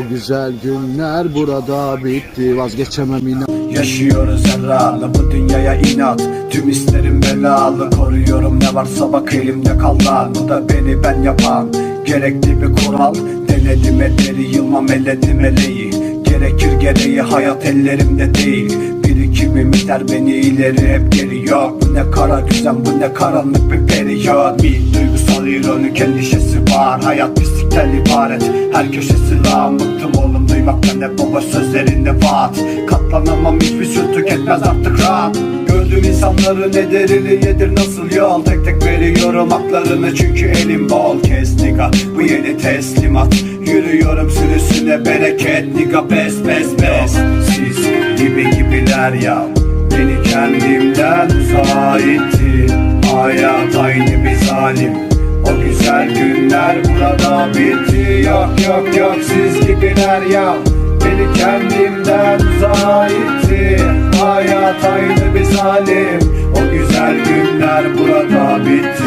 O güzel günler burada bitti. Vazgeçemem inan. Yaşıyoruz herhalde bu dünyaya inat. Tüm isterim belalı, koruyorum ne varsa bak elimde kalan. Bu da beni ben yapan gerekli bir kural. Denedim ederi, yılmam elledim eleği. Gerekir gereği, hayat ellerimde değil. Birikimim iter beni ileri, hep geri yok. Bu ne kara düzen, bu ne karanlık bir periyot. Bir duygusal ironik endişesi var. Hayat pislikten ibaret, her köşesi lağım. Bıktım oğlum duymaktan, hep baba sözlerinde vaat. Katlanamam, hiçbir süt tüketmez artık rahat. Gördüğüm insanların ederini yedir nasıl yol. Tek tek veriyorum haklarını çünkü elim bol. Kes nigga, bu yeni teslimat. Yürüyorum sürüsüne bereket nigga, bes bes bes. Siz gibiler ya, beni kendimden uzağa itti. Hayat aynı bir zalim, o güzel günler burada bitti. Yok yok yok, siz gibiler ya, beni kendimden uzağa itti. Hayat aynı bir zalim, o güzel günler burada bitti.